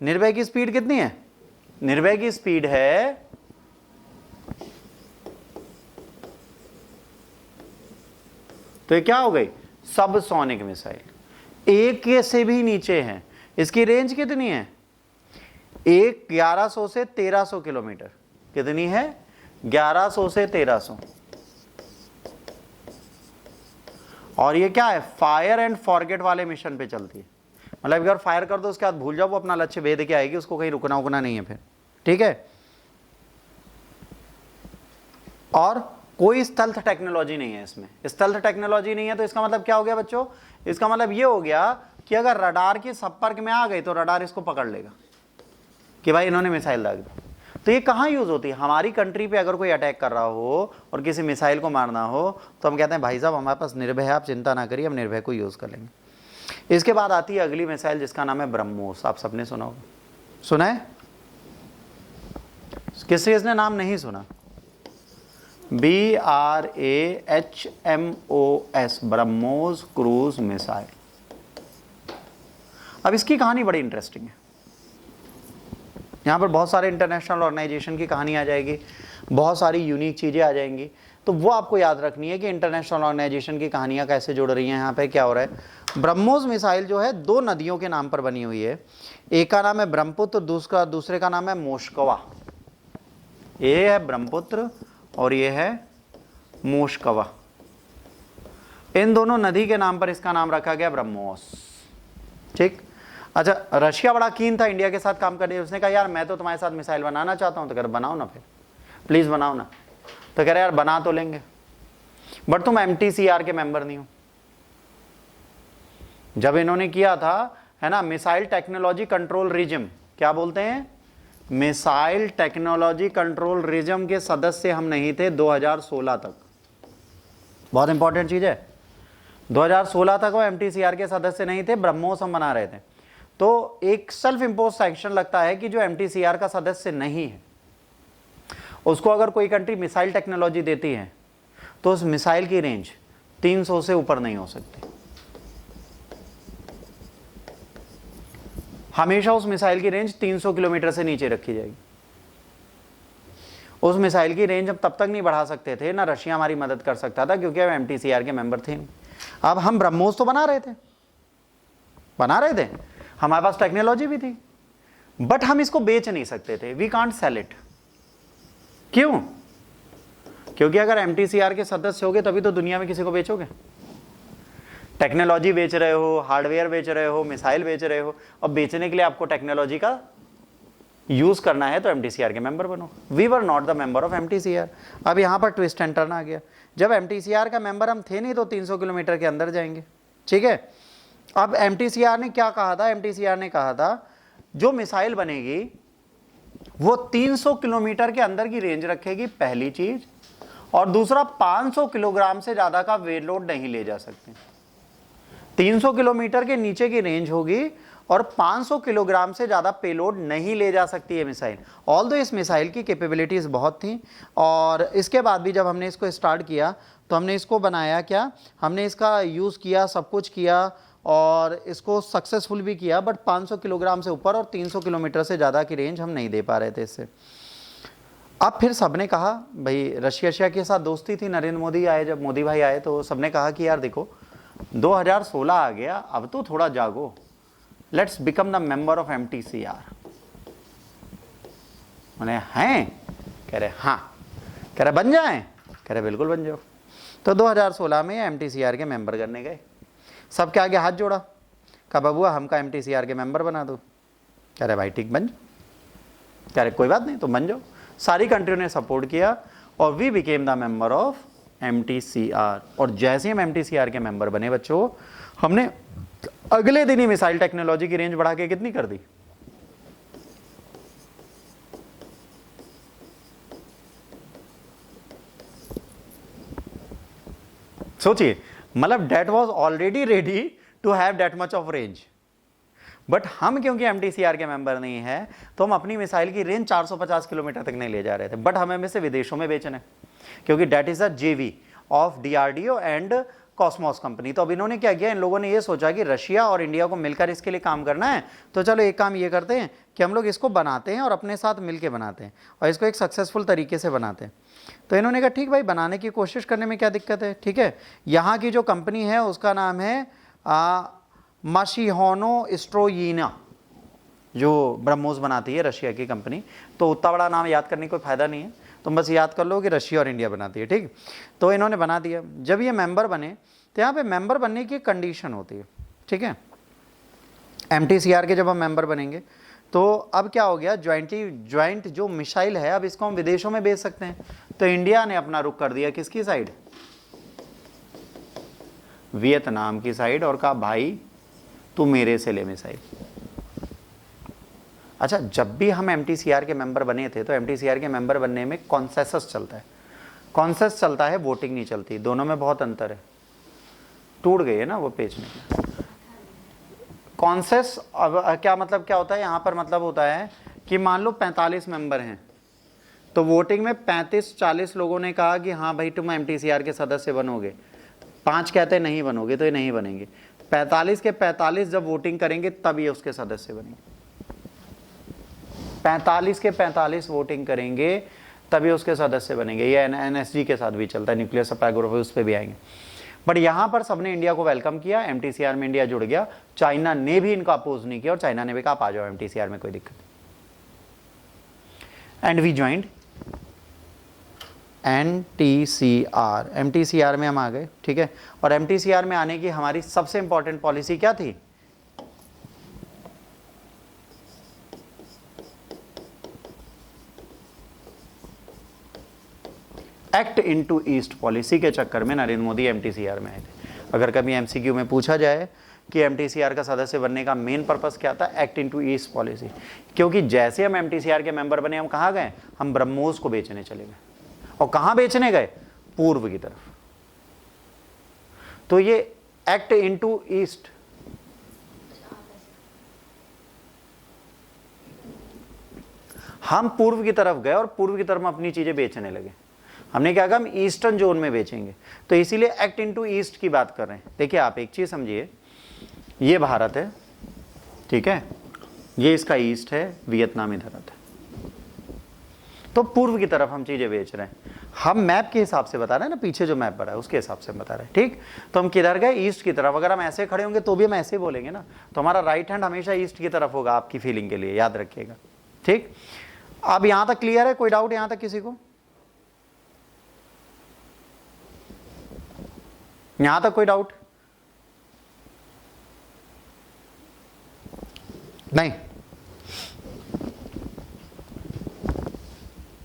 निर्भय की स्पीड कितनी है? निर्भय की स्पीड है तो ये क्या हो गई? Subsonic missile. एक के से भी नीचे है। इसकी रेंज कितनी है? 1100 से 1300 किलोमीटर। कितनी है? 1100 से 1300। और ये क्या है? फायर एंड फॉरगेट वाले मिशन पे चलती है। मतलब अगर फायर कर दो उसके बाद भूल जाओ, वो अपना लक्ष्य भेद के आएगी, उसको कहीं रुकना नहीं है फिर। ठीक है। और कोई स्टेल्थ टेक्नोलॉजी नहीं है इसमें। स्टेल्थ टेक्नोलॉजी नहीं है तो इसका मतलब क्या हो गया बच्चों? इसका मतलब ये हो गया कि अगर रडार के संपर्क में आ गई तो रडार इसको पकड़ लेगा कि भाई इन्होंने मिसाइल दाग दी। तो ये कहाँ यूज होती है? हमारी कंट्री पे अगर कोई अटैक कर रहा हो और किसी मिसाइल को मारना हो तो हम कहते हैं भाई साहब हमारे पास निर्भय है, आप चिंता ना करिए, हम निर्भय को यूज कर लेंगे। इसके बाद आती है अगली मिसाइल जिसका नाम है ब्रह्मोस। आप सबने सुना होगा। सुना है? किसने नाम नहीं सुना? BRAHMOS, BrahMos cruise missile. अब इसकी कहानी बड़ी इंटरेस्टिंग है। यहां पर बहुत सारे इंटरनेशनल ऑर्गेनाइजेशन की कहानी आ जाएगी, बहुत सारी यूनिक चीजें आ जाएंगी। तो वो आपको याद रखनी है कि इंटरनेशनल ऑर्गेनाइजेशन की कहानियां कैसे जुड़ रही हैं, यहाँ पे क्या हो रहा है। ब्रह्मोस मिसाइल जो है 2 नदियों के नाम पर बनी हुई है। एक का नाम है ब्रह्मपुत्र, दूसरे का नाम है मोस्कवा। ये है ब्रह्मपुत्र और ये है मोस्कवा। इन दोनों नदी के नाम पर इसका नाम रखा गया ब्रह्मोस। ठीक। अच्छा, रशिया बड़ा कीन था इंडिया के साथ काम करने। उसने कहा यार मैं तो तुम्हारे साथ मिसाइल बनाना चाहता हूं। तो कह रहे बनाओ ना, फिर प्लीज बनाओ ना। तो कह रहे यार बना तो लेंगे बट तुम MTCR के मेंबर नहीं हो। जब इन्होंने किया था है ना मिसाइल टेक्नोलॉजी कंट्रोल रिजिम, क्या बोलते हैं? मिसाइल टेक्नोलॉजी कंट्रोल रिजिम के सदस्य हम नहीं थे 2016 तक। बहुत इंपॉर्टेंट चीज है। 2016 तक वो MTCR के सदस्य नहीं थे, ब्रह्मोस हम बना रहे थे। तो एक सेल्फ इंपोज सैंक्शन लगता है कि जो MTCR का सदस्य नहीं है उसको अगर कोई कंट्री मिसाइल टेक्नोलॉजी देती है तो उस मिसाइल की रेंज 300 से ऊपर नहीं हो सकती। हमेशा उस मिसाइल की रेंज 300 किलोमीटर से नीचे रखी जाएगी। उस मिसाइल की रेंज हम तब तक नहीं बढ़ा सकते थे, ना रशिया हमारी मदद कर सकता था क्योंकि हम MTCR के मेंबर थे नहीं। अब हम ब्रह्मोस तो बना रहे थे, हमारे पास टेक्नोलॉजी भी थी, बट हम इसको बेच नहीं सकते थे। We can't sell it. क्यों? क्योंकि अगर MTCR के सदस्य होगे तभी तो दुनिया में किसी को बेचोगे। टेक्नोलॉजी बेच रहे हो, हार्डवेयर बेच रहे हो, मिसाइल बेच रहे हो, अब बेचने के लिए आपको टेक्नोलॉजी का यूज करना है तो MTCR के मेंबर बनो। We were not the member of MTCR। अब यहां पर ट्विस्ट एंड टर्न आ गया। जब MTCR का मेंबर हम थे नहीं तो 300 किलोमीटर के अंदर जाएंगे। ठीक है। अब MTCR ने क्या कहा था? MTCR ने कहा था जो मिसाइल बनेगी वो 300 किलोमीटर के अंदर की रेंज रखेगी, पहली चीज। और दूसरा 500 किलोग्राम से ज्यादा का वेलोड नहीं ले जा सकते। 300 किलोमीटर के नीचे की रेंज होगी और 500 किलोग्राम से ज्यादा पेलोड नहीं ले जा सकती है मिसाइल। ऑल्दो इस मिसाइल की कैपेबिलिटीज बहुत थी और इसके बाद भी जब हमने इसको स्टार्ट किया तो हमने इसको बनाया क्या, हमने इसका यूज किया, सब कुछ किया और इसको सक्सेसफुल भी किया, बट 500 किलोग्राम से ऊपर और 300 किलोमीटर से ज़्यादा की रेंज हम नहीं दे पा रहे थे इससे। अब फिर सबने कहा, भाई रशिया के साथ दोस्ती थी, नरेंद्र मोदी आए, जब मोदी भाई आए तो सबने कहा कि यार देखो 2016 आ गया, अब तो थोड़ा जागो, let's become the member of MTCR। मैंने हैं? कह रहे हाँ। कह रहे बन जाएं? कह रहे बिल्कुल बन जाओ। तो 2016 में MTCR के मेंबर करने गए। सबके आगे हाथ जोड़ा, कहा बबुआ हमका MTCR के मेंबर बना दो। कह रहे भाई ठीक बन जाओ। कह रहे कोई बात नहीं, तो बन जाओ। सारी कंट्रियों ने सपोर्ट किया और we became the member of MTCR। और जैसे हम MTCR के मेंबर बने बच्चों, हमने अगले दिन ही मिसाइल टेक्नोलॉजी की रेंज बढ़ा के कितनी कर दी? सोचिए, मतलब that was already ready to have that much of range, but हम क्योंकि MTCR के मेंबर नहीं है तो हम अपनी मिसाइल की रेंज 450 किलोमीटर तक नहीं ले जा रहे थे, बट हमें इसे विदेशों में बेचना है क्योंकि that is a JV of DRDO and Cosmos company. तो अब इन्होंने क्या किया, इन लोगों ने ये सोचा कि रशिया और इंडिया को मिलकर इसके लिए काम करना है, तो चलो एक काम ये करते हैं कि हम लोग इसको बनाते हैं और अपने साथ मिलके बनाते हैं और इसको एक सक्सेसफुल तरीके से बनाते हैं। तो इन्होंने कहा ठीक भाई, बनाने की कोशिश करने में क्या दिक्कत है, ठीक है। यहाँ की जो कंपनी है उसका नाम है माशिहोनो स्ट्रोयिना, जो ब्रह्मोस बनाती है, रशिया की कंपनी। तो उतना बड़ा नाम याद करने कोई फ़ायदा नहीं है, तुम बस याद कर लो कि रशिया और इंडिया बनाती है, ठीक। तो इन्होंने बना दिया। जब ये मेंबर बने तो यहाँ पे मेंबर बनने की कंडीशन होती है, ठीक है। MTCR के जब हम मेंबर बनेंगे तो अब क्या हो गया, ज्वाइंट जो मिसाइल है अब इसको हम विदेशों में भेज सकते हैं। तो इंडिया ने अपना रुख कर दिया किसकी साइड, वियतनाम की साइड, और कहा भाई तू मेरे से ले मिसाइल। अच्छा, जब भी हम MTCR के मेंबर बने थे तो MTCR के मेंबर बनने में कॉन्सेंसस चलता है, कॉन्सेंसस चलता है, वोटिंग नहीं चलती, दोनों में बहुत अंतर है। टूट गई है ना वो पेज में। कॉन्सेंसस अब क्या मतलब, क्या होता है यहाँ पर, मतलब होता है कि मान लो 45 मेंबर हैं तो वोटिंग में 35-40 लोगों ने कहा कि हाँ भाई तुम MTCR के सदस्य बनोगे, 5 कहते नहीं बनोगे तो ये नहीं बनेंगे। 45 के 45 जब वोटिंग करेंगे तब ये उसके सदस्य बनेंगे। 45 के 45 वोटिंग करेंगे तभी उसके सदस्य बनेंगे। ये NSG के साथ भी चलता है, न्यूक्लियर सप्लाई ग्रुप, उस पर भी आएंगे। बट यहां पर सबने इंडिया को वेलकम किया, MTCR में इंडिया जुड़ गया, चाइना ने भी इनको अपोज नहीं किया और चाइना ने भी कहा आप आ जाओ MTCR में, कोई दिक्कत नहीं। एंड वी ज्वाइंड MTCR में हम आ गए, ठीक है। और MTCR में आने की हमारी सबसे इंपॉर्टेंट पॉलिसी क्या थी, एक्ट इनटू ईस्ट पॉलिसी के चक्कर में नरेंद्र मोदी MTCR में आए थे। अगर कभी MCQ में पूछा जाए कि MTCR का सदस्य बनने का मेन पर्पस क्या था, एक्ट इनटू ईस्ट पॉलिसी। क्योंकि जैसे हम MTCR के मेंबर बने, हम कहाँ गए, हम ब्रह्मोस को बेचने चले गए। और कहाँ बेचने गए, पूर्व की तरफ। तो ये एक्ट इनटू ईस्ट, हम पूर्व की तरफ गए और पूर्व की तरफ हम अपनी चीजें बेचने लगे। हमने क्या कहा, हम ईस्टर्न जोन में बेचेंगे, तो इसीलिए एक्ट इनटू ईस्ट की बात कर रहे हैं। देखिए आप एक चीज समझिए, ये भारत है, ठीक है, ये इसका ईस्ट है, वियतनाम इधर आता है, तो पूर्व की तरफ हम चीजें बेच रहे हैं। हम मैप के हिसाब से बता रहे हैं ना, पीछे जो मैप पड़ा है उसके हिसाब से हम बता रहे हैं, ठीक। तो हम किधर गए, ईस्ट की तरफ। अगर हम ऐसे खड़े होंगे तो भी हम ऐसे बोलेंगे ना, तो हमारा राइट हैंड हमेशा ईस्ट की तरफ होगा, आपकी फीलिंग के लिए याद रखिएगा, ठीक। अब यहां तक क्लियर है, कोई डाउट यहां तक किसी को, यहां तक कोई डाउट नहीं?